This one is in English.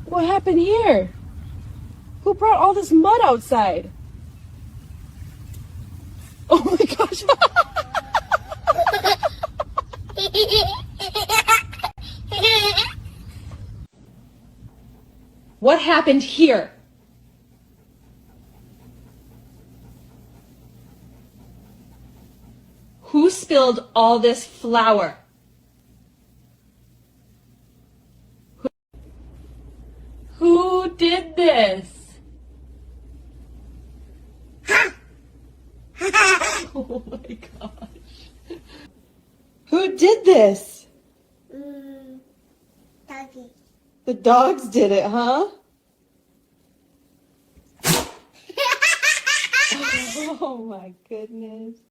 What happened here? Who brought all this mud outside? Oh my gosh. What happened here? Who spilled all this flour? Who did this? Oh my gosh. Who did this? Doggy. The dogs did it, huh? Oh my goodness.